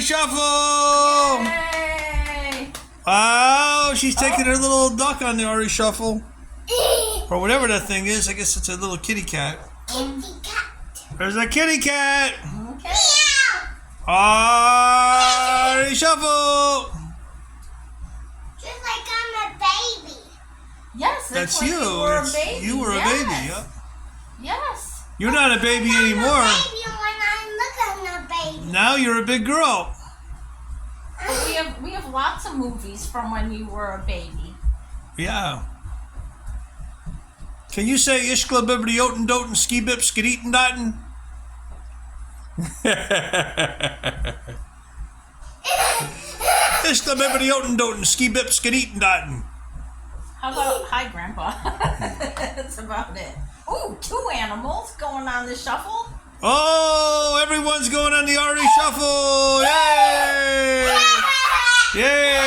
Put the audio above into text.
Shuffle! Yay! Oh, she's taking her little duck on the Ari Shuffle. Or whatever that thing is. I guess it's a little kitty cat. Kitty cat. There's a kitty cat. Okay. Meow. Ari Shuffle! Just like I'm a baby. Yes, That's like you. You were a baby. You were a Yes. baby. Yep. Yes. You're not a baby I'm anymore. a baby when I look at a baby. Now you're a big girl. But we have lots of movies from when you were a baby. Yeah. Can you say Ishkla Bibbidi Oten Doten Ski Bip Skedeeten Doten? Ishkla Bibbidi Oten Doten Ski Bip Skedeeten Doten. How about hi, Grandpa? That's about it. Ooh, 2 animals going on the shuffle. Oh, everyone's going on the Ari Shuffle! Yay! Yay!